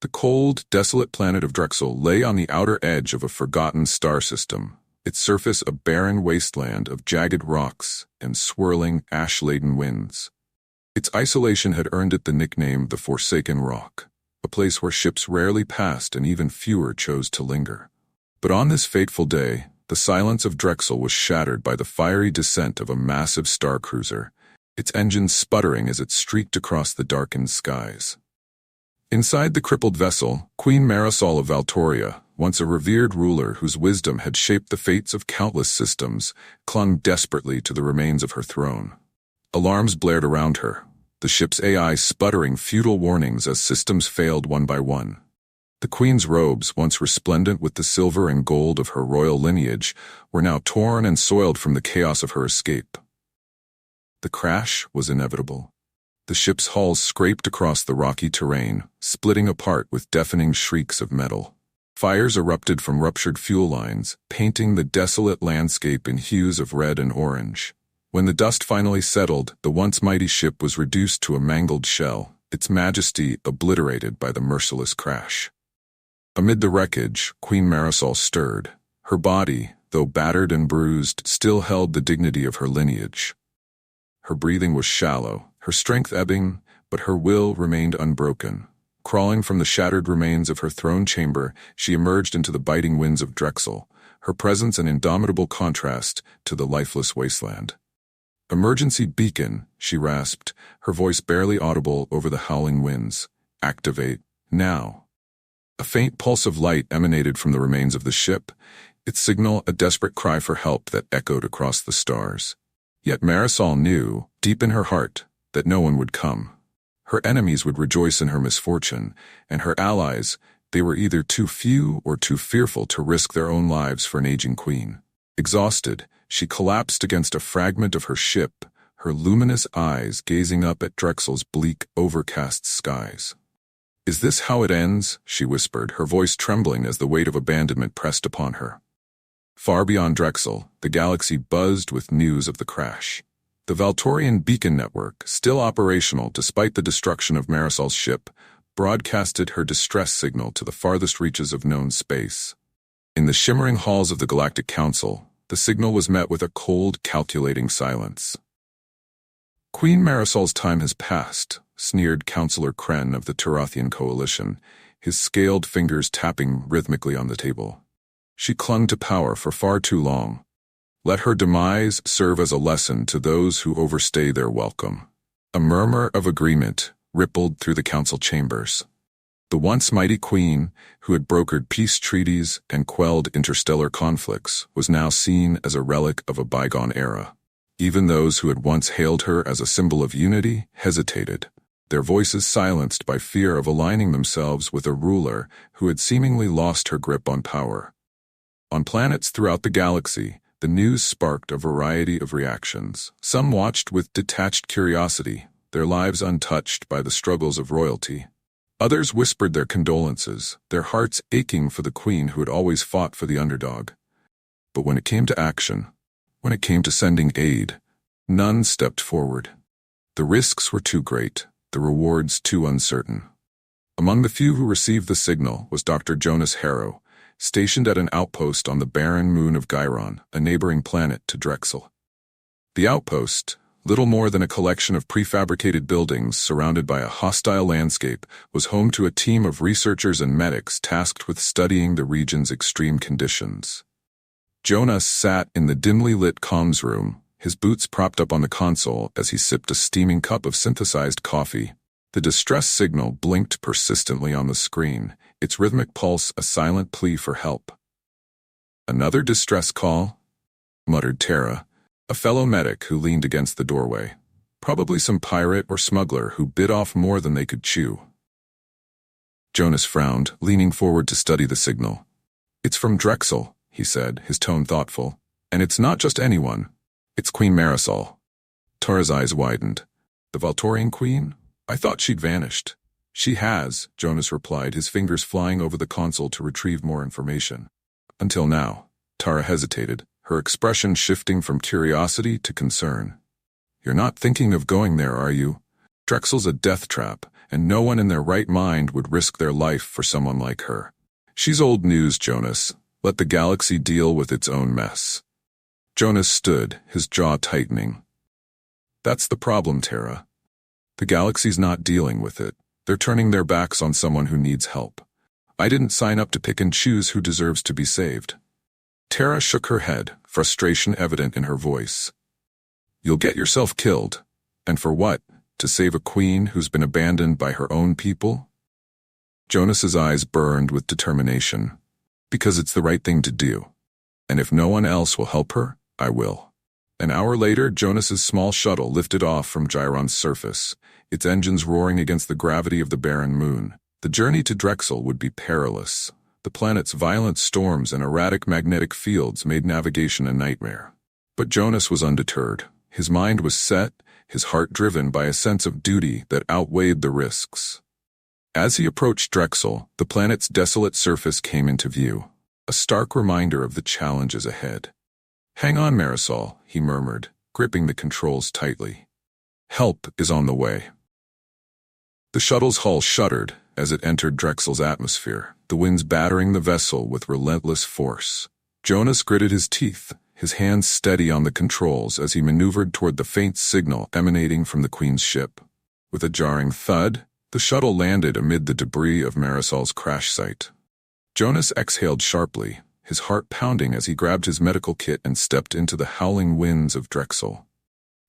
The cold, desolate planet of Drexel lay on the outer edge of a forgotten star system, its surface a barren wasteland of jagged rocks and swirling, ash-laden winds. Its isolation had earned it the nickname the Forsaken Rock, a place where ships rarely passed and even fewer chose to linger. But on this fateful day, the silence of Drexel was shattered by the fiery descent of a massive star cruiser, its engines sputtering as it streaked across the darkened skies. Inside the crippled vessel, Queen Marisol of Valtoria, once a revered ruler whose wisdom had shaped the fates of countless systems, clung desperately to the remains of her throne. Alarms blared around her, the ship's AI sputtering futile warnings as systems failed one by one. The Queen's robes, once resplendent with the silver and gold of her royal lineage, were now torn and soiled from the chaos of her escape. The crash was inevitable. The ship's hull scraped across the rocky terrain, splitting apart with deafening shrieks of metal. Fires erupted from ruptured fuel lines, painting the desolate landscape in hues of red and orange. When the dust finally settled, the once mighty ship was reduced to a mangled shell, its majesty obliterated by the merciless crash. Amid the wreckage, Queen Marisol stirred. Her body, though battered and bruised, still held the dignity of her lineage. Her breathing was shallow, her strength ebbing, but her will remained unbroken. Crawling from the shattered remains of her throne chamber, she emerged into the biting winds of Drexel, her presence an indomitable contrast to the lifeless wasteland. "Emergency beacon," she rasped, her voice barely audible over the howling winds. "Activate, now." A faint pulse of light emanated from the remains of the ship, its signal a desperate cry for help that echoed across the stars. Yet Marisol knew, deep in her heart, that no one would come. Her enemies would rejoice in her misfortune, and her allies, they were either too few or too fearful to risk their own lives for an aging queen. Exhausted, she collapsed against a fragment of her ship, her luminous eyes gazing up at Drexel's bleak, overcast skies. "Is this how it ends?" she whispered, her voice trembling as the weight of abandonment pressed upon her. Far beyond Drexel, the galaxy buzzed with news of the crash. The Valtorian beacon network, still operational despite the destruction of Marisol's ship, broadcasted her distress signal to the farthest reaches of known space. In the shimmering halls of the Galactic Council, the signal was met with a cold, calculating silence. "Queen Marisol's time has passed," sneered Councillor Kren of the Turathian Coalition, his scaled fingers tapping rhythmically on the table. "She clung to power for far too long. Let her demise serve as a lesson to those who overstay their welcome." A murmur of agreement rippled through the council chambers. The once mighty queen, who had brokered peace treaties and quelled interstellar conflicts, was now seen as a relic of a bygone era. Even those who had once hailed her as a symbol of unity hesitated, their voices silenced by fear of aligning themselves with a ruler who had seemingly lost her grip on power. On planets throughout the galaxy, the news sparked a variety of reactions. Some watched with detached curiosity, their lives untouched by the struggles of royalty. Others whispered their condolences, their hearts aching for the queen who had always fought for the underdog. But when it came to action, when it came to sending aid, none stepped forward. The risks were too great, the rewards too uncertain. Among the few who received the signal was Dr. Jonas Harrow, stationed at an outpost on the barren moon of Gyron, a neighboring planet to Drexel. The outpost, little more than a collection of prefabricated buildings surrounded by a hostile landscape, was home to a team of researchers and medics tasked with studying the region's extreme conditions. Jonas sat in the dimly lit comms room, his boots propped up on the console as he sipped a steaming cup of synthesized coffee. The distress signal blinked persistently on the screen, its rhythmic pulse a silent plea for help. "Another distress call?" muttered Tara, a fellow medic who leaned against the doorway. "Probably some pirate or smuggler who bit off more than they could chew." Jonas frowned, leaning forward to study the signal. "It's from Drexel," he said, his tone thoughtful. "And it's not just anyone. It's Queen Marisol." Tara's eyes widened. "The Valtorian queen? I thought she'd vanished." "She has," Jonas replied, his fingers flying over the console to retrieve more information. "Until now." Tara hesitated, her expression shifting from curiosity to concern. "You're not thinking of going there, are you? Drexel's a death trap, and no one in their right mind would risk their life for someone like her. She's old news, Jonas. Let the galaxy deal with its own mess. Jonas stood, his jaw tightening. That's the problem, Tara. The galaxy's not dealing with it. They're turning their backs on someone who needs help. I didn't sign up to pick and choose who deserves to be saved. Tara shook her head, frustration evident in her voice. You'll get yourself killed. And for what? To save a queen who's been abandoned by her own people? Jonas's eyes burned with determination. Because it's the right thing to do. And if no one else will help her, I will. An hour later, Jonas's small shuttle lifted off from Gyron's surface, its engines roaring against the gravity of the barren moon. The journey to Drexel would be perilous. The planet's violent storms and erratic magnetic fields made navigation a nightmare. But Jonas was undeterred. His mind was set, his heart driven by a sense of duty that outweighed the risks. As he approached Drexel, the planet's desolate surface came into view, a stark reminder of the challenges ahead. Hang on, Marisol, he murmured, gripping the controls tightly. Help is on the way. The shuttle's hull shuddered as it entered Drexel's atmosphere, the winds battering the vessel with relentless force. Jonas gritted his teeth, his hands steady on the controls as he maneuvered toward the faint signal emanating from the Queen's ship. With a jarring thud, the shuttle landed amid the debris of Marisol's crash site. Jonas exhaled sharply, his heart pounding as he grabbed his medical kit and stepped into the howling winds of Drexel.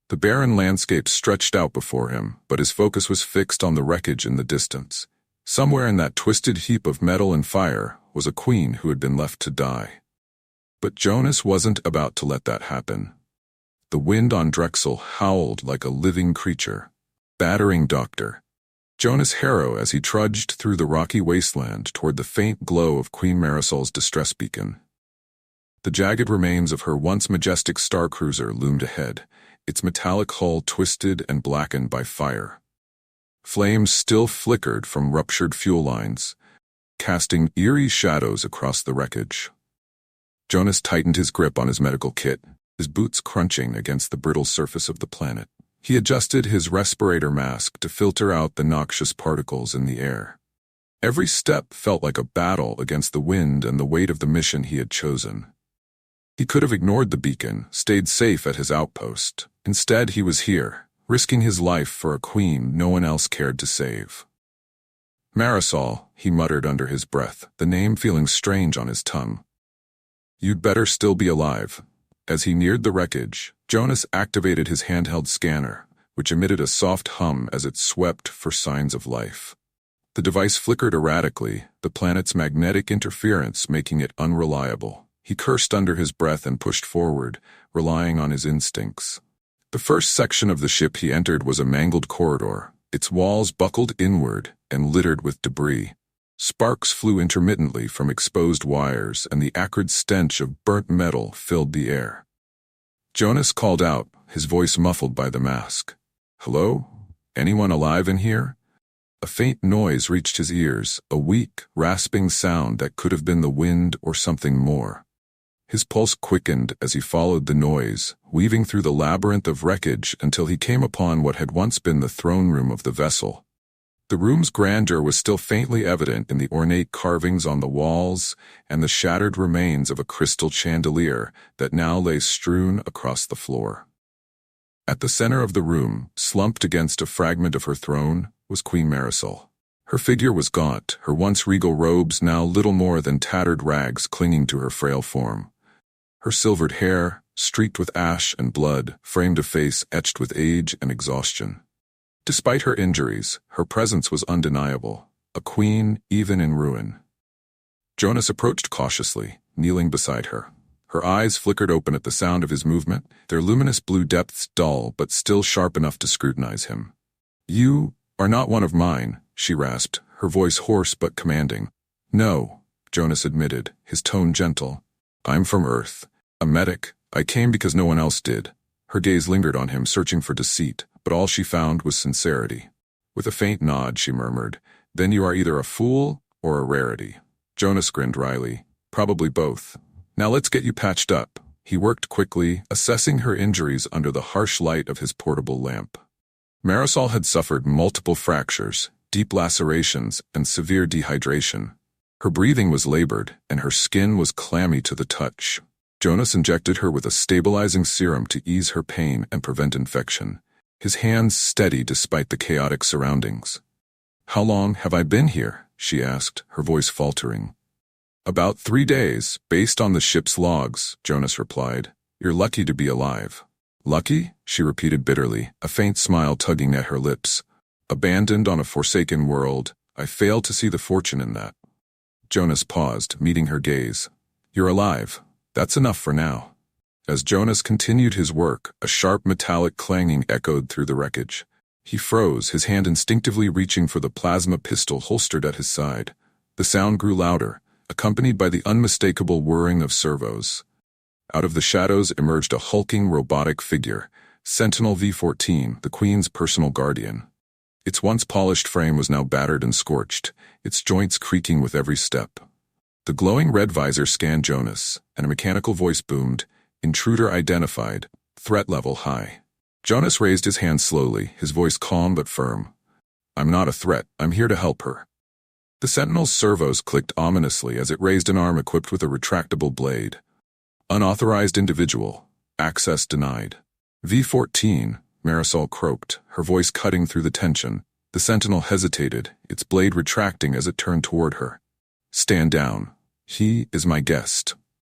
The barren landscape stretched out before him, but his focus was fixed on the wreckage in the distance. Somewhere in that twisted heap of metal and fire was a queen who had been left to die. But Jonas wasn't about to let that happen. The wind on Drexel howled like a living creature. Battering Doctor. Jonas Harrow as he trudged through the rocky wasteland toward the faint glow of Queen Marisol's distress beacon. The jagged remains of her once majestic star cruiser loomed ahead, its metallic hull twisted and blackened by fire. Flames still flickered from ruptured fuel lines, casting eerie shadows across the wreckage. Jonas tightened his grip on his medical kit, his boots crunching against the brittle surface of the planet. He adjusted his respirator mask to filter out the noxious particles in the air. Every step felt like a battle against the wind and the weight of the mission he had chosen. He could have ignored the beacon, stayed safe at his outpost. Instead, he was here, risking his life for a queen no one else cared to save. Marisol, he muttered under his breath, the name feeling strange on his tongue. You'd better still be alive. As he neared the wreckage, Jonas activated his handheld scanner, which emitted a soft hum as it swept for signs of life. The device flickered erratically, the planet's magnetic interference making it unreliable. He cursed under his breath and pushed forward, relying on his instincts. The first section of the ship he entered was a mangled corridor, its walls buckled inward and littered with debris. Sparks flew intermittently from exposed wires, and the acrid stench of burnt metal filled the air. Jonas called out, his voice muffled by the mask. Hello? Anyone alive in here? A faint noise reached his ears, a weak, rasping sound that could have been the wind or something more. His pulse quickened as he followed the noise, weaving through the labyrinth of wreckage until he came upon what had once been the throne room of the vessel. The room's grandeur was still faintly evident in the ornate carvings on the walls and the shattered remains of a crystal chandelier that now lay strewn across the floor. At the center of the room, slumped against a fragment of her throne, was Queen Marisol. Her figure was gaunt, her once regal robes now little more than tattered rags clinging to her frail form. Her silvered hair, streaked with ash and blood, framed a face etched with age and exhaustion. Despite her injuries, her presence was undeniable, a queen even in ruin. Jonas approached cautiously, kneeling beside her. Her eyes flickered open at the sound of his movement, their luminous blue depths dull but still sharp enough to scrutinize him. You are not one of mine, she rasped, her voice hoarse but commanding. No, Jonas admitted, his tone gentle. I'm from Earth, a medic. I came because no one else did. Her gaze lingered on him, searching for deceit, but all she found was sincerity. With a faint nod, she murmured, Then you are either a fool or a rarity. Jonas grinned wryly. Probably both. Now let's get you patched up. He worked quickly, assessing her injuries under the harsh light of his portable lamp. Marisol had suffered multiple fractures, deep lacerations, and severe dehydration. Her breathing was labored, and her skin was clammy to the touch. Jonas injected her with a stabilizing serum to ease her pain and prevent infection, his hands steady despite the chaotic surroundings. "How long have I been here?" she asked, her voice faltering. "About 3 days, based on the ship's logs," Jonas replied. "You're lucky to be alive." "Lucky?" she repeated bitterly, a faint smile tugging at her lips. "Abandoned on a forsaken world, I fail to see the fortune in that." Jonas paused, meeting her gaze. "You're alive. That's enough for now." As Jonas continued his work, a sharp metallic clanging echoed through the wreckage. He froze, his hand instinctively reaching for the plasma pistol holstered at his side. The sound grew louder, accompanied by the unmistakable whirring of servos. Out of the shadows emerged a hulking robotic figure, Sentinel V-14, the Queen's personal guardian. Its once polished frame was now battered and scorched, its joints creaking with every step. The glowing red visor scanned Jonas, and a mechanical voice boomed, "Intruder identified, threat level high." Jonas raised his hand slowly, his voice calm but firm. "I'm not a threat, I'm here to help her." The Sentinel's servos clicked ominously as it raised an arm equipped with a retractable blade. "Unauthorized individual. Access denied." "V-14, Marisol croaked, her voice cutting through the tension. The Sentinel hesitated, its blade retracting as it turned toward her. "Stand down. He is my guest."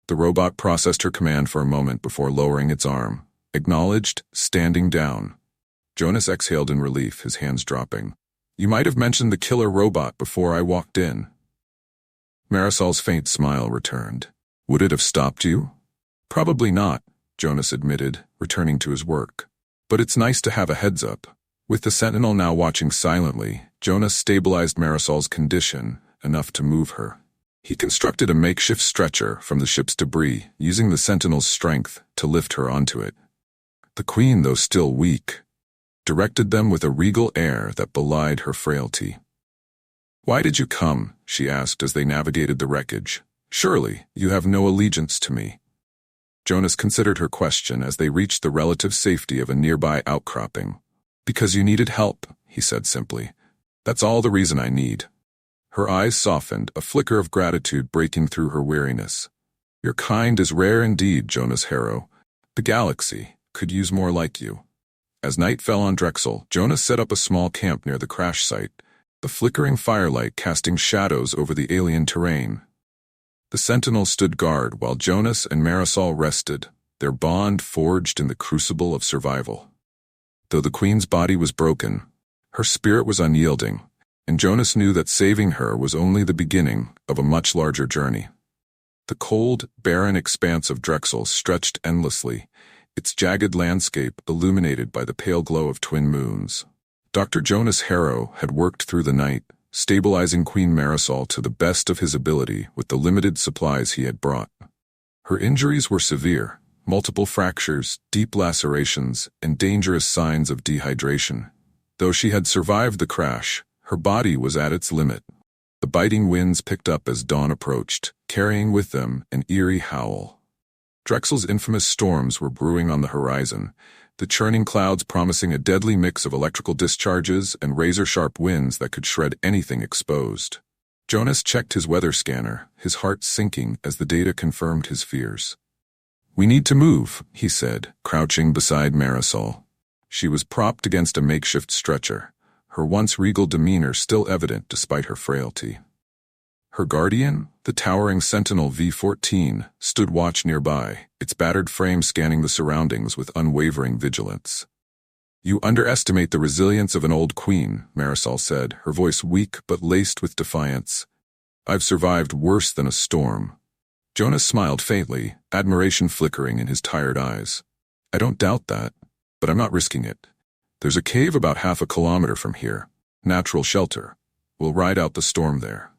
The robot processed her command for a moment before lowering its arm. Acknowledged, standing down. Jonas exhaled in relief, his hands dropping. "You might have mentioned the killer robot before I walked in." Marisol's faint smile returned. "Would it have stopped you?" "Probably not," Jonas admitted, returning to his work. "But it's nice to have a heads-up." With the Sentinel now watching silently, Jonas stabilized Marisol's condition, enough to move her. He constructed a makeshift stretcher from the ship's debris, using the Sentinel's strength to lift her onto it. The Queen, though still weak, directed them with a regal air that belied her frailty. "Why did you come?" she asked as they navigated the wreckage. "Surely, you have no allegiance to me." Jonas considered her question as they reached the relative safety of a nearby outcropping. "Because you needed help," he said simply. "That's all the reason I need." Her eyes softened, a flicker of gratitude breaking through her weariness. "Your kind is rare indeed, Jonas Harrow. The galaxy could use more like you." As night fell on Drexel, Jonas set up a small camp near the crash site, the flickering firelight casting shadows over the alien terrain. The Sentinel stood guard while Jonas and Marisol rested, their bond forged in the crucible of survival. Though the Queen's body was broken, her spirit was unyielding, and Jonas knew that saving her was only the beginning of a much larger journey. The cold, barren expanse of Drexel stretched endlessly, its jagged landscape illuminated by the pale glow of twin moons. Dr. Jonas Harrow had worked through the night, stabilizing Queen Marisol to the best of his ability with the limited supplies he had brought. Her injuries were severe, multiple fractures, deep lacerations, and dangerous signs of dehydration. Though she had survived the crash, her body was at its limit. The biting winds picked up as dawn approached, carrying with them an eerie howl. Drexel's infamous storms were brewing on the horizon, the churning clouds promising a deadly mix of electrical discharges and razor-sharp winds that could shred anything exposed. Jonas checked his weather scanner, his heart sinking as the data confirmed his fears. "We need to move," he said, crouching beside Marisol. She was propped against a makeshift stretcher, her once regal demeanor still evident despite her frailty. Her guardian, the towering Sentinel V-14, stood watch nearby, its battered frame scanning the surroundings with unwavering vigilance. "You underestimate the resilience of an old queen," Marisol said, her voice weak but laced with defiance. "I've survived worse than a storm." Jonas smiled faintly, admiration flickering in his tired eyes. "I don't doubt that, but I'm not risking it. There's a cave about 1/2 kilometer from here. Natural shelter. We'll ride out the storm there."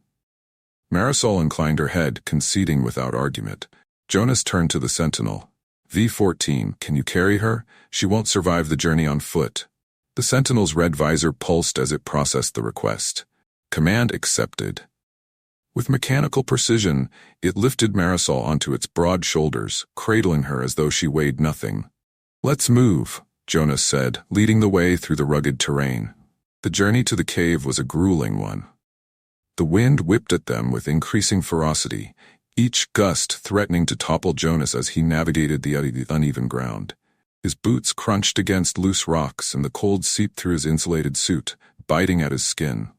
Marisol inclined her head, conceding without argument. Jonas turned to the Sentinel. "V-14, can you carry her? She won't survive the journey on foot." The Sentinel's red visor pulsed as it processed the request. Command accepted. With mechanical precision, it lifted Marisol onto its broad shoulders, cradling her as though she weighed nothing. "Let's move," Jonas said, leading the way through the rugged terrain. The journey to the cave was a grueling one. The wind whipped at them with increasing ferocity, each gust threatening to topple Jonas as he navigated the uneven ground. His boots crunched against loose rocks and the cold seeped through his insulated suit, biting at his skin.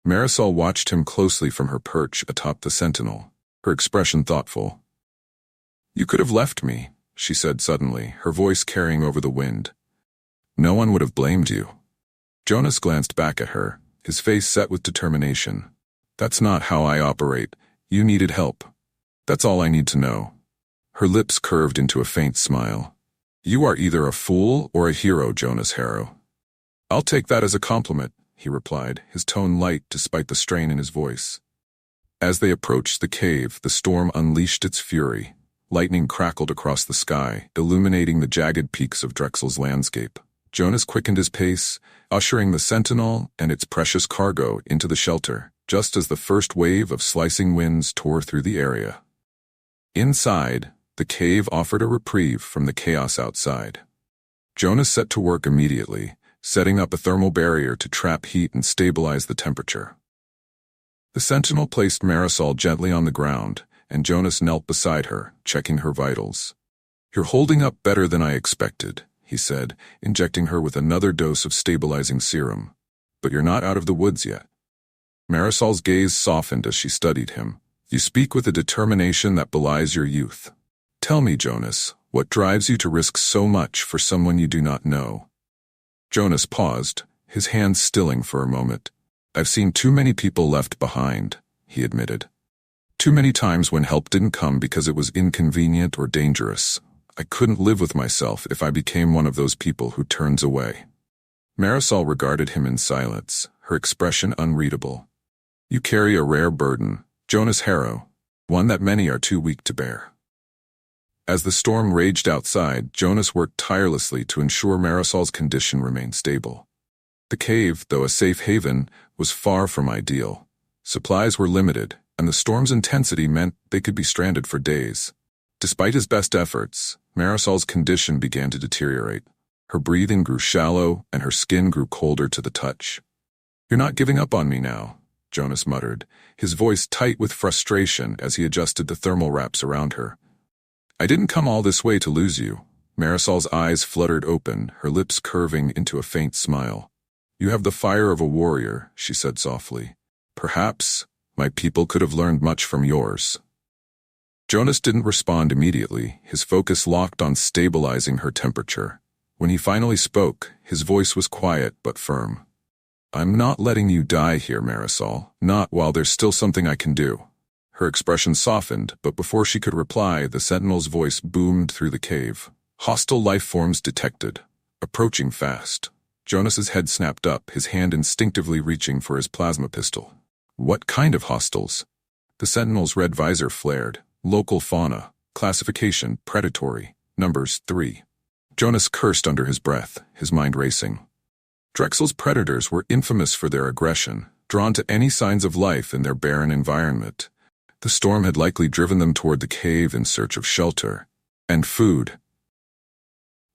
Marisol watched him closely from her perch atop the sentinel, her expression thoughtful. "You could have left me," she said suddenly, her voice carrying over the wind. "No one would have blamed you." Jonas glanced back at her, his face set with determination. "That's not how I operate. You needed help. That's all I need to know." Her lips curved into a faint smile. "You are either a fool or a hero, Jonas Harrow." "I'll take that as a compliment," he replied, his tone light despite the strain in his voice. As they approached the cave, the storm unleashed its fury. Lightning crackled across the sky, illuminating the jagged peaks of Drexel's landscape. Jonas quickened his pace, ushering the sentinel and its precious cargo into the shelter, just as the first wave of slicing winds tore through the area. Inside, the cave offered a reprieve from the chaos outside. Jonas set to work immediately, setting up a thermal barrier to trap heat and stabilize the temperature. The sentinel placed Marisol gently on the ground, and Jonas knelt beside her, checking her vitals. "You're holding up better than I expected," he said, injecting her with another dose of stabilizing serum. "But you're not out of the woods yet." Marisol's gaze softened as she studied him. "You speak with a determination that belies your youth. Tell me, Jonas, what drives you to risk so much for someone you do not know?" Jonas paused, his hands stilling for a moment. "I've seen too many people left behind," he admitted. "Too many times when help didn't come because it was inconvenient or dangerous. I couldn't live with myself if I became one of those people who turns away." Marisol regarded him in silence, her expression unreadable. "You carry a rare burden, Jonas Harrow, one that many are too weak to bear." As the storm raged outside, Jonas worked tirelessly to ensure Marisol's condition remained stable. The cave, though a safe haven, was far from ideal. Supplies were limited, and the storm's intensity meant they could be stranded for days. Despite his best efforts, Marisol's condition began to deteriorate. Her breathing grew shallow, and her skin grew colder to the touch. "You're not giving up on me now," Jonas muttered, his voice tight with frustration as he adjusted the thermal wraps around her. "I didn't come all this way to lose you." Marisol's eyes fluttered open, her lips curving into a faint smile. "You have the fire of a warrior," she said softly. "Perhaps my people could have learned much from yours." Jonas didn't respond immediately, his focus locked on stabilizing her temperature. When he finally spoke, his voice was quiet but firm. "I'm not letting you die here, Marisol, not while there's still something I can do." Her expression softened, but before she could reply, the sentinel's voice boomed through the cave. "Hostile life forms detected. Approaching fast." Jonas's head snapped up, his hand instinctively reaching for his plasma pistol. "What kind of hostiles?" The sentinel's red visor flared. "Local fauna. Classification, predatory. Numbers 3. Jonas cursed under his breath, his mind racing. Drexel's predators were infamous for their aggression, drawn to any signs of life in their barren environment. The storm had likely driven them toward the cave in search of shelter and food.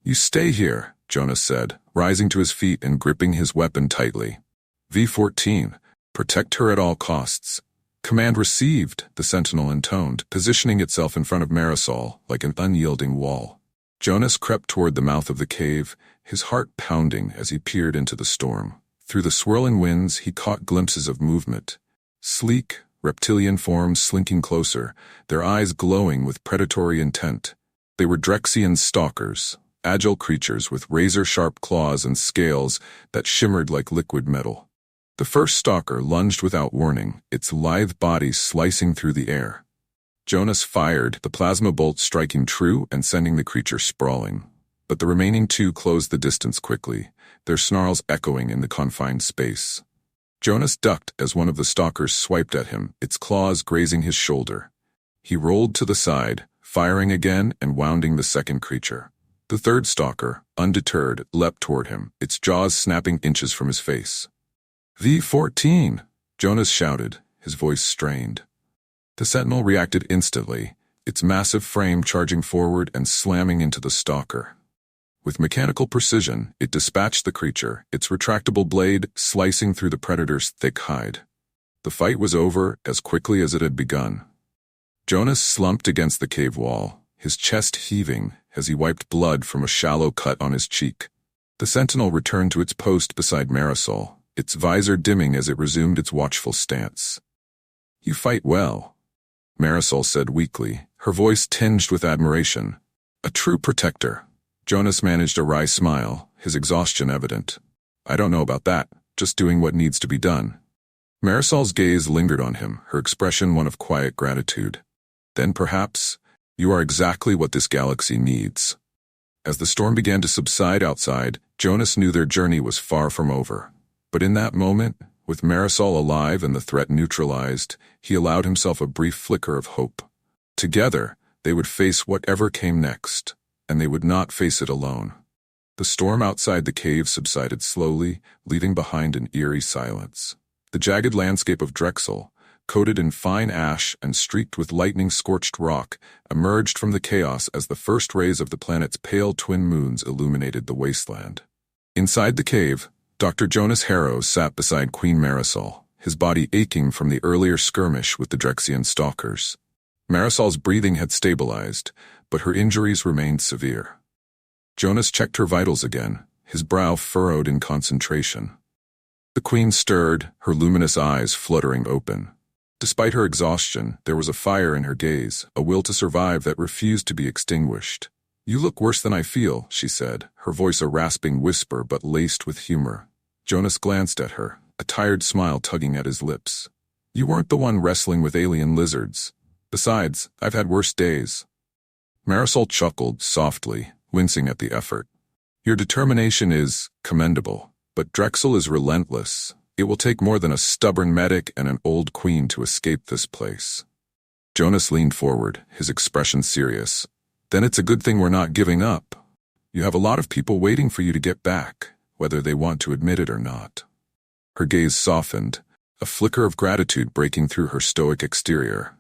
"You stay here," Jonas said, rising to his feet and gripping his weapon tightly. V-14, protect her at all costs. "Command received," the sentinel intoned, positioning itself in front of Marisol like an unyielding wall. Jonas crept toward the mouth of the cave, his heart pounding as he peered into the storm. Through the swirling winds, he caught glimpses of movement. Sleek, reptilian forms slinking closer, their eyes glowing with predatory intent. They were Drexian stalkers, agile creatures with razor-sharp claws and scales that shimmered like liquid metal. The first stalker lunged without warning, its lithe body slicing through the air. Jonas fired, the plasma bolt striking true and sending the creature sprawling. But the remaining two closed the distance quickly, their snarls echoing in the confined space. Jonas ducked as one of the stalkers swiped at him, its claws grazing his shoulder. He rolled to the side, firing again and wounding the second creature. The third stalker, undeterred, leapt toward him, its jaws snapping inches from his face. "V-14!" Jonas shouted, his voice strained. The sentinel reacted instantly, its massive frame charging forward and slamming into the stalker. With mechanical precision, it dispatched the creature, its retractable blade slicing through the predator's thick hide. The fight was over as quickly as it had begun. Jonas slumped against the cave wall, his chest heaving as he wiped blood from a shallow cut on his cheek. The sentinel returned to its post beside Marisol, its visor dimming as it resumed its watchful stance. "You fight well," Marisol said weakly, her voice tinged with admiration. "A true protector." Jonas managed a wry smile, his exhaustion evident. "I don't know about that, just doing what needs to be done." Marisol's gaze lingered on him, her expression one of quiet gratitude. "Then perhaps, you are exactly what this galaxy needs." As the storm began to subside outside, Jonas knew their journey was far from over. But in that moment, with Marisol alive and the threat neutralized, he allowed himself a brief flicker of hope. Together, they would face whatever came next, and they would not face it alone. The storm outside the cave subsided slowly, leaving behind an eerie silence. The jagged landscape of Drexel, coated in fine ash and streaked with lightning-scorched rock, emerged from the chaos as the first rays of the planet's pale twin moons illuminated the wasteland. Inside the cave, Dr. Jonas Harrow sat beside Queen Marisol, his body aching from the earlier skirmish with the Drexian stalkers. Marisol's breathing had stabilized, but her injuries remained severe. Jonas checked her vitals again, his brow furrowed in concentration. The Queen stirred, her luminous eyes fluttering open. Despite her exhaustion, there was a fire in her gaze, a will to survive that refused to be extinguished. "You look worse than I feel," she said, her voice a rasping whisper but laced with humor. Jonas glanced at her, a tired smile tugging at his lips. "You weren't the one wrestling with alien lizards. Besides, I've had worse days." Marisol chuckled softly, wincing at the effort. "Your determination is commendable, but Drexel is relentless. It will take more than a stubborn medic and an old queen to escape this place." Jonas leaned forward, his expression serious. "Then it's a good thing we're not giving up. You have a lot of people waiting for you to get back, whether they want to admit it or not." Her gaze softened, a flicker of gratitude breaking through her stoic exterior.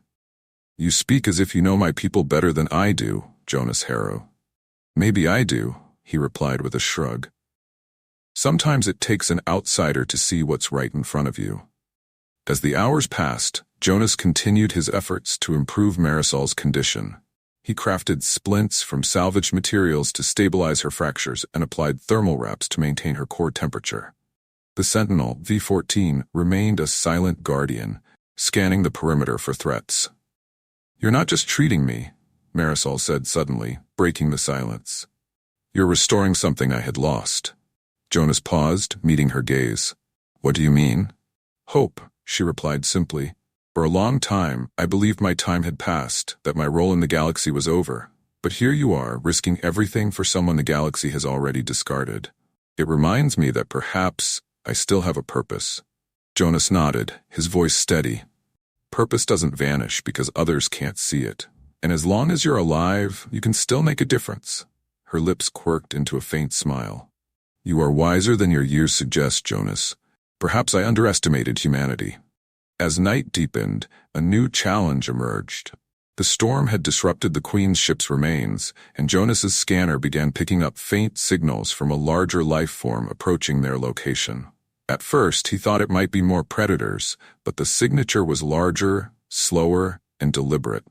"You speak as if you know my people better than I do, Jonas Harrow." "Maybe I do," he replied with a shrug. "Sometimes it takes an outsider to see what's right in front of you." As the hours passed, Jonas continued his efforts to improve Marisol's condition. He crafted splints from salvaged materials to stabilize her fractures and applied thermal wraps to maintain her core temperature. The Sentinel, V-14, remained a silent guardian, scanning the perimeter for threats. "You're not just treating me," Marisol said suddenly, breaking the silence. "You're restoring something I had lost." Jonas paused, meeting her gaze. "What do you mean?" "Hope," she replied simply. "For a long time, I believed my time had passed, that my role in the galaxy was over. But here you are, risking everything for someone the galaxy has already discarded. It reminds me that perhaps I still have a purpose." Jonas nodded, his voice steady. "Purpose doesn't vanish because others can't see it. And as long as you're alive, you can still make a difference." Her lips quirked into a faint smile. "You are wiser than your years suggest, Jonas. Perhaps I underestimated humanity." As night deepened, a new challenge emerged. The storm had disrupted the Queen's ship's remains, and Jonas's scanner began picking up faint signals from a larger life form approaching their location. At first, he thought it might be more predators, but the signature was larger, slower, and deliberate.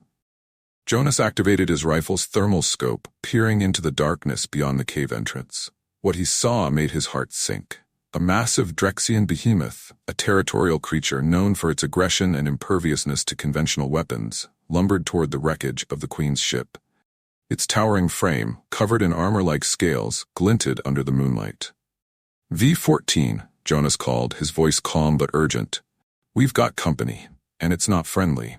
Jonas activated his rifle's thermal scope, peering into the darkness beyond the cave entrance. What he saw made his heart sink. A massive Drexian behemoth, a territorial creature known for its aggression and imperviousness to conventional weapons, lumbered toward the wreckage of the Queen's ship. Its towering frame, covered in armor-like scales, glinted under the moonlight. "V-14, Jonas called, his voice calm but urgent. "We've got company, and it's not friendly."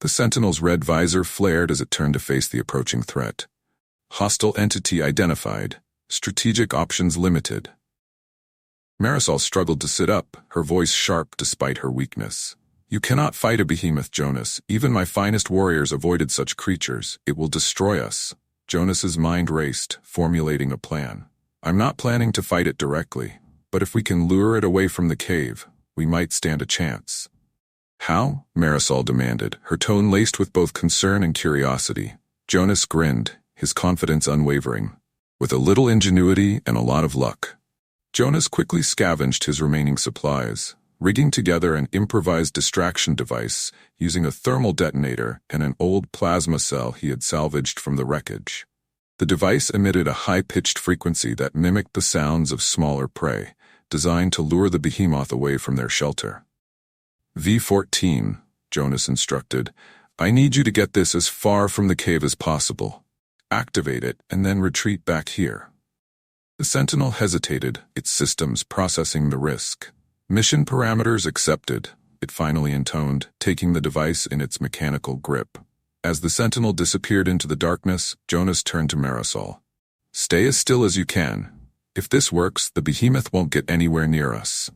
The Sentinel's red visor flared as it turned to face the approaching threat. "Hostile entity identified. Strategic options limited." Marisol struggled to sit up, her voice sharp despite her weakness. "You cannot fight a behemoth, Jonas. Even my finest warriors avoided such creatures. It will destroy us." Jonas's mind raced, formulating a plan. "I'm not planning to fight it directly, but if we can lure it away from the cave, we might stand a chance." "How?" Marisol demanded, her tone laced with both concern and curiosity. Jonas grinned, his confidence unwavering. With a little ingenuity and a lot of luck, Jonas quickly scavenged his remaining supplies, rigging together an improvised distraction device using a thermal detonator and an old plasma cell he had salvaged from the wreckage. The device emitted a high-pitched frequency that mimicked the sounds of smaller prey, designed to lure the behemoth away from their shelter. V-14, Jonas instructed, I need you to get this as far from the cave as possible. Activate it and then retreat back here. The Sentinel hesitated, its systems processing the risk. Mission parameters accepted, it finally intoned, taking the device in its mechanical grip. As the Sentinel disappeared into the darkness, Jonas turned to Marisol. Stay as still as you can. If this works, the behemoth won't get anywhere near us.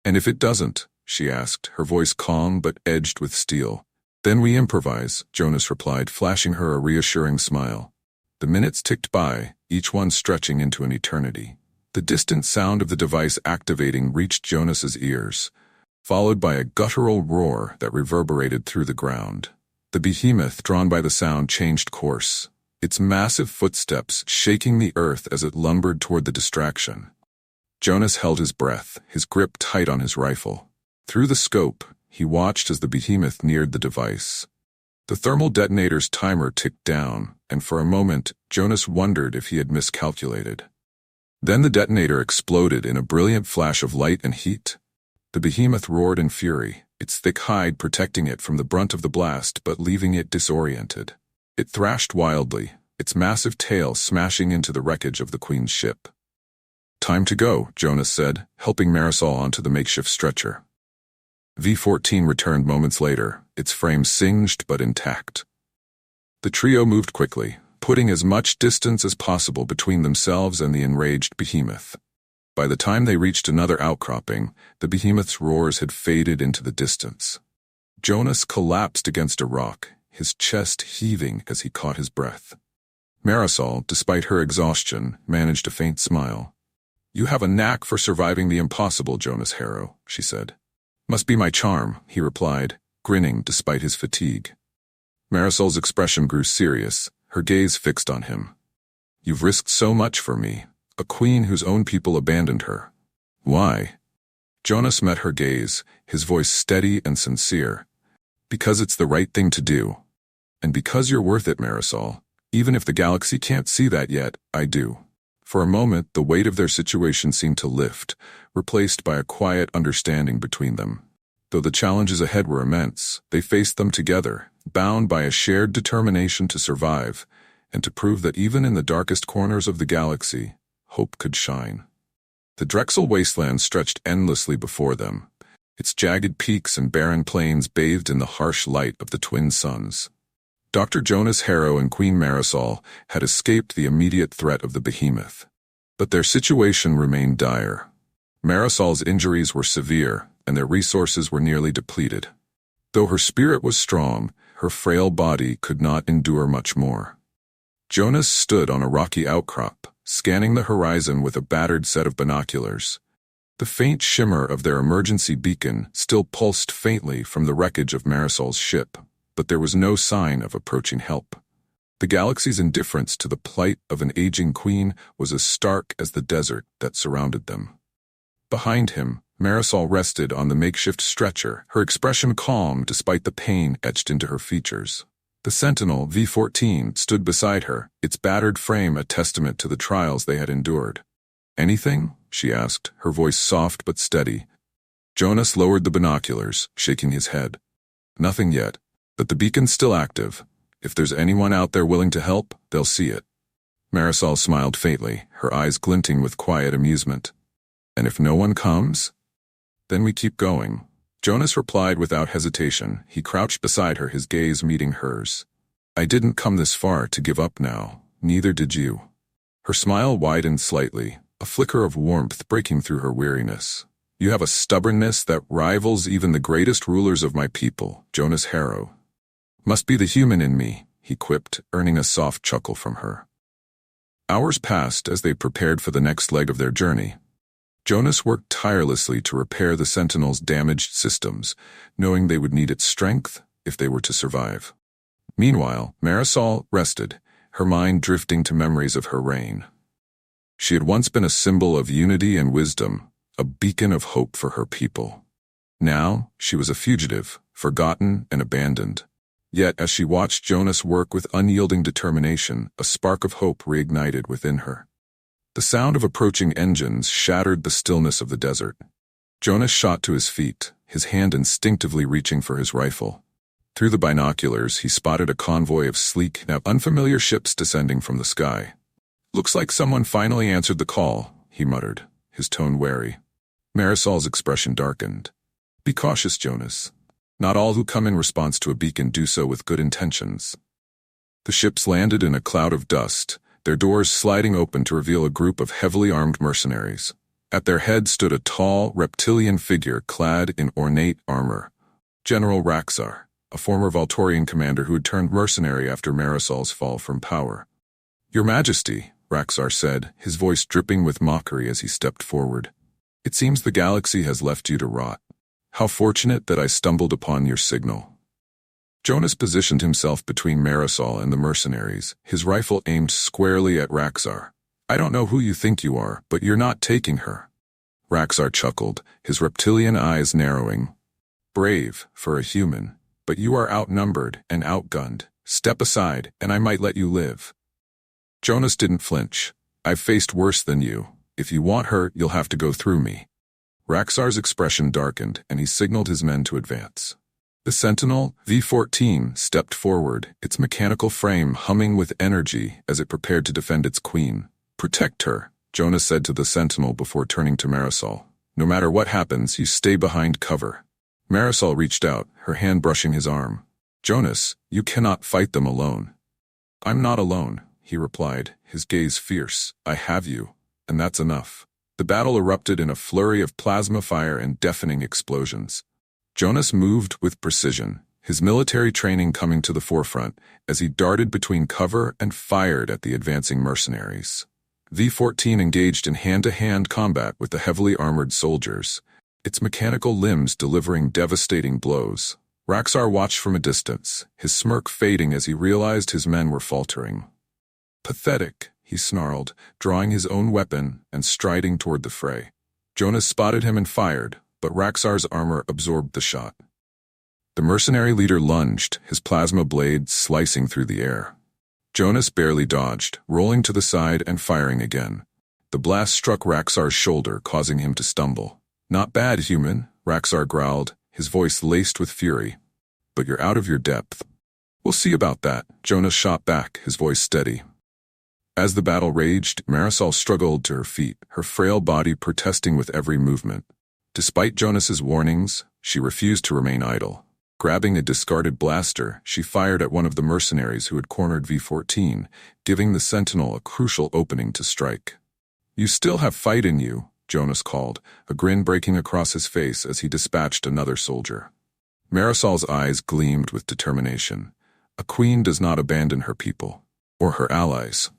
And if it doesn't? She asked, her voice calm but edged with steel. Then we improvise, Jonas replied, flashing her a reassuring smile. The minutes ticked by, each one stretching into an eternity. The distant sound of the device activating reached Jonas's ears, followed by a guttural roar that reverberated through the ground. The behemoth, drawn by the sound, changed course, its massive footsteps shaking the earth as it lumbered toward the distraction. Jonas held his breath, his grip tight on his rifle. Through the scope, he watched as the behemoth neared the device. The thermal detonator's timer ticked down, and for a moment, Jonas wondered if he had miscalculated. Then the detonator exploded in a brilliant flash of light and heat. The behemoth roared in fury, its thick hide protecting it from the brunt of the blast but leaving it disoriented. It thrashed wildly, its massive tail smashing into the wreckage of the Queen's ship. Time to go, Jonas said, helping Marisol onto the makeshift stretcher. V-14 returned moments later, its frame singed but intact. The trio moved quickly, putting as much distance as possible between themselves and the enraged behemoth. By the time they reached another outcropping, the behemoth's roars had faded into the distance. Jonas collapsed against a rock, his chest heaving as he caught his breath. Marisol, despite her exhaustion, managed a faint smile. You have a knack for surviving the impossible, Jonas Harrow, she said. Must be my charm, he replied, grinning despite his fatigue. Marisol's expression grew serious, her gaze fixed on him. You've risked so much for me, a queen whose own people abandoned her. Why? Jonas met her gaze, his voice steady and sincere. Because it's the right thing to do. And because you're worth it, Marisol. Even if the galaxy can't see that yet, I do. For a moment, the weight of their situation seemed to lift, replaced by a quiet understanding between them. Though the challenges ahead were immense, they faced them together, bound by a shared determination to survive, and to prove that even in the darkest corners of the galaxy, hope could shine. The Drexel wasteland stretched endlessly before them, its jagged peaks and barren plains bathed in the harsh light of the twin suns. Dr. Jonas Harrow and Queen Marisol had escaped the immediate threat of the behemoth. But their situation remained dire. Marisol's injuries were severe, and their resources were nearly depleted. Though her spirit was strong, her frail body could not endure much more. Jonas stood on a rocky outcrop, scanning the horizon with a battered set of binoculars. The faint shimmer of their emergency beacon still pulsed faintly from the wreckage of Marisol's ship, but there was no sign of approaching help. The galaxy's indifference to the plight of an aging queen was as stark as the desert that surrounded them. Behind him, Marisol rested on the makeshift stretcher, her expression calm despite the pain etched into her features. The Sentinel V-14 stood beside her, its battered frame a testament to the trials they had endured. Anything? She asked, her voice soft but steady. Jonas lowered the binoculars, shaking his head. Nothing yet, but the beacon's still active. If there's anyone out there willing to help, they'll see it. Marisol smiled faintly, her eyes glinting with quiet amusement. And if no one comes? Then we keep going. Jonas replied without hesitation. He crouched beside her, his gaze meeting hers. I didn't come this far to give up now, neither did you. Her smile widened slightly, a flicker of warmth breaking through her weariness. You have a stubbornness that rivals even the greatest rulers of my people, Jonas Harrow. Must be the human in me, he quipped, earning a soft chuckle from her. Hours passed as they prepared for the next leg of their journey. Jonas worked tirelessly to repair the Sentinel's damaged systems, knowing they would need its strength if they were to survive. Meanwhile, Marisol rested, her mind drifting to memories of her reign. She had once been a symbol of unity and wisdom, a beacon of hope for her people. Now, she was a fugitive, forgotten and abandoned. Yet, as she watched Jonas work with unyielding determination, a spark of hope reignited within her. The sound of approaching engines shattered the stillness of the desert. Jonas shot to his feet, his hand instinctively reaching for his rifle. Through the binoculars, he spotted a convoy of sleek, now unfamiliar ships descending from the sky. "Looks like someone finally answered the call," he muttered, his tone wary. Marisol's expression darkened. "Be cautious, Jonas. Not all who come in response to a beacon do so with good intentions." The ships landed in a cloud of dust, their doors sliding open to reveal a group of heavily armed mercenaries. At their head stood a tall, reptilian figure clad in ornate armor. General Raxar, a former Volturian commander who had turned mercenary after Marisol's fall from power. "Your Majesty," Raxar said, his voice dripping with mockery as he stepped forward. "It seems the galaxy has left you to rot. How fortunate that I stumbled upon your signal." Jonas positioned himself between Marisol and the mercenaries, his rifle aimed squarely at Raxar. "I don't know who you think you are, but you're not taking her." Raxar chuckled, his reptilian eyes narrowing. "Brave, for a human, but you are outnumbered and outgunned. Step aside, and I might let you live." Jonas didn't flinch. "I've faced worse than you. If you want her, you'll have to go through me." Raxar's expression darkened, and he signaled his men to advance. The Sentinel, V-14, stepped forward, its mechanical frame humming with energy as it prepared to defend its queen. "Protect her," Jonas said to the Sentinel before turning to Marisol. "No matter what happens, you stay behind cover." Marisol reached out, her hand brushing his arm. "Jonas, you cannot fight them alone." "I'm not alone," he replied, his gaze fierce. "I have you, and that's enough." The battle erupted in a flurry of plasma fire and deafening explosions. Jonas moved with precision, his military training coming to the forefront as he darted between cover and fired at the advancing mercenaries. V-14 engaged in hand-to-hand combat with the heavily armored soldiers, its mechanical limbs delivering devastating blows. Raxar watched from a distance, his smirk fading as he realized his men were faltering. "Pathetic," he snarled, drawing his own weapon and striding toward the fray. Jonas spotted him and fired, but Raxar's armor absorbed the shot. The mercenary leader lunged, his plasma blade slicing through the air. Jonas barely dodged, rolling to the side and firing again. The blast struck Raxar's shoulder, causing him to stumble. "Not bad, human," Raxar growled, his voice laced with fury. "But you're out of your depth." "We'll see about that," Jonas shot back, his voice steady. As the battle raged, Marisol struggled to her feet, her frail body protesting with every movement. Despite Jonas's warnings, she refused to remain idle. Grabbing a discarded blaster, she fired at one of the mercenaries who had cornered V-14, giving the Sentinel a crucial opening to strike. "You still have fight in you," Jonas called, a grin breaking across his face as he dispatched another soldier. Marisol's eyes gleamed with determination. A queen does not abandon her people, or her allies.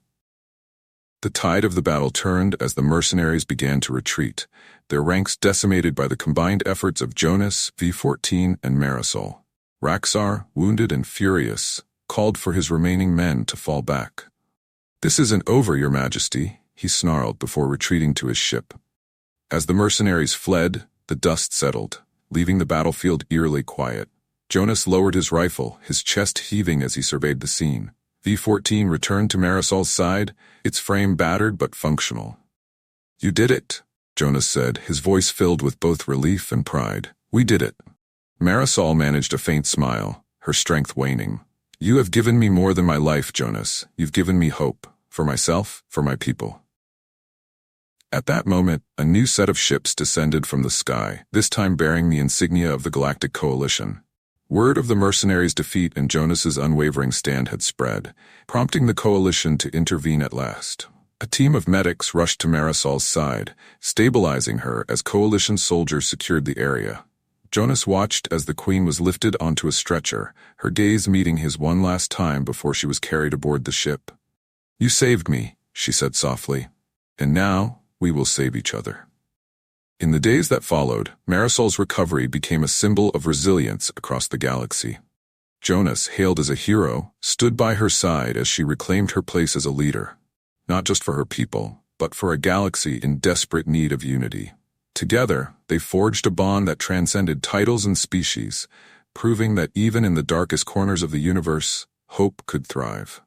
The tide of the battle turned as the mercenaries began to retreat, their ranks decimated by the combined efforts of Jonas, V-14, and Marisol. Raxar, wounded and furious, called for his remaining men to fall back. "This isn't over, Your Majesty," he snarled before retreating to his ship. As the mercenaries fled, the dust settled, leaving the battlefield eerily quiet. Jonas lowered his rifle, his chest heaving as he surveyed the scene. V-14 returned to Marisol's side, its frame battered but functional. "You did it," Jonas said, his voice filled with both relief and pride. "We did it." Marisol managed a faint smile, her strength waning. "You have given me more than my life, Jonas. You've given me hope. For myself, for my people." At that moment, a new set of ships descended from the sky, this time bearing the insignia of the Galactic Coalition. Word of the mercenaries' defeat and Jonas's unwavering stand had spread, prompting the coalition to intervene at last. A team of medics rushed to Marisol's side, stabilizing her as coalition soldiers secured the area. Jonas watched as the queen was lifted onto a stretcher, her gaze meeting his one last time before she was carried aboard the ship. "You saved me," she said softly. "And now, we will save each other." In the days that followed, Marisol's recovery became a symbol of resilience across the galaxy. Jonas, hailed as a hero, stood by her side as she reclaimed her place as a leader, not just for her people, but for a galaxy in desperate need of unity. Together, they forged a bond that transcended titles and species, proving that even in the darkest corners of the universe, hope could thrive.